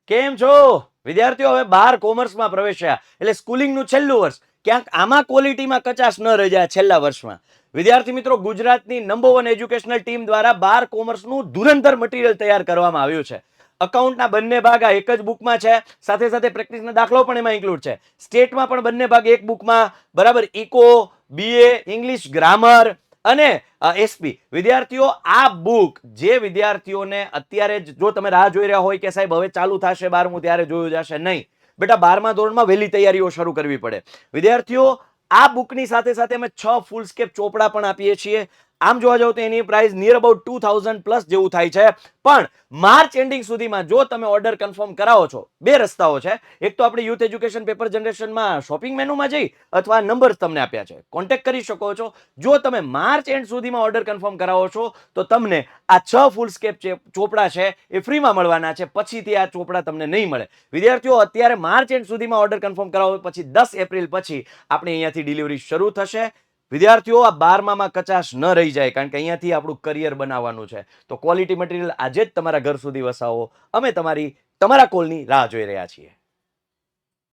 કેમ છો વિદ્યાર્થીઓ? હવે 12 કોમર્સમાં પ્રવેશ્યા એટલે સ્કૂલિંગનું છેલ્લું વર્ષ. ક્યાંક આમાં ક્વોલિટીમાં કચાશ ન રહી જાય છેલ્લા વર્ષમાં. વિદ્યાર્થી મિત્રો, ગુજરાતની નંબર 1 એજ્યુકેશનલ ટીમ દ્વારા 12 કોમર્સનું ધુરંધર મટીરિયલ તૈયાર કરવામાં આવ્યું છે. અકાઉન્ટના બંને ભાગ આ એક જ બુકમાં છે, સાથે સાથે પ્રેક્ટિસના દાખલો પણ એમાં ઇન્ક્લુડ છે. સ્ટેટમાં પણ બંને ભાગ એક બુકમાં, બરાબર. ઇકો, બીએ, ઇંગ્લિશ ગ્રામર અને એસપી. વિદ્યાર્થીઓ, આ બુક જે વિદ્યાર્થીઓને અત્યારે જો તમે રાહ જોઈ રહ્યા હોય કે સાહેબ હવે ચાલુ થશે 12મું ત્યારે જોયું જશે, નહીં બેટા, 12મા ધોરણમાં વહેલી તૈયારીઓ શરૂ કરવી પડે. વિદ્યાર્થીઓ, આ બુકની સાથે સાથે અમે 6 ફૂલ સ્કેપ ચોપડા પણ આપીએ છીએ. આમ જોવા જાવ તો એની પ્રાઇસ નિયર અબાઉટ 2000 પ્લસ જેવું થાય છે. પણ માર્ચ એન્ડિંગ સુધીમાં જો તમે ઓર્ડર કન્ફર્મ કરાવો છો, બે રસ્તાઓ છે. એક તો આપણે યુથ એજ્યુકેશન પેપર જનરેશનમાં શોપિંગ મેનુમાં જઈ અથવા નંબર તમને આપ્યા છે, કોન્ટેક્ટ કરી શકો છો. જો તમે માર્ચ એન્ડ સુધીમાં ઓર્ડર કન્ફર્મ કરાવો છો તો તમને આ 6 ફૂલ સ્કેપ ચોપડા છે એ ફ્રીમાં મળવાના છે. પછીથી આ ચોપડા તમને નહીં મળે. વિદ્યાર્થીઓ, અત્યારે માર્ચ એન્ડ સુધીમાં ઓર્ડર કન્ફર્મ કરાવો, પછી 10 એપ્રિલ પછી આપણે અહીંયાથી ડિલિવરી શરૂ થશે. વિદ્યાર્થીઓ, આ 12મામાં કચાશ ન રહી જાય, કારણ કે અહીંયાથી આપણું કરિયર બનાવવાનું છે. તો ક્વોલિટી મટીરિયલ આજે જ તમારા ઘર સુધી વસાવો. અમે તમારા કોલની રાહ જોઈ રહ્યા છીએ.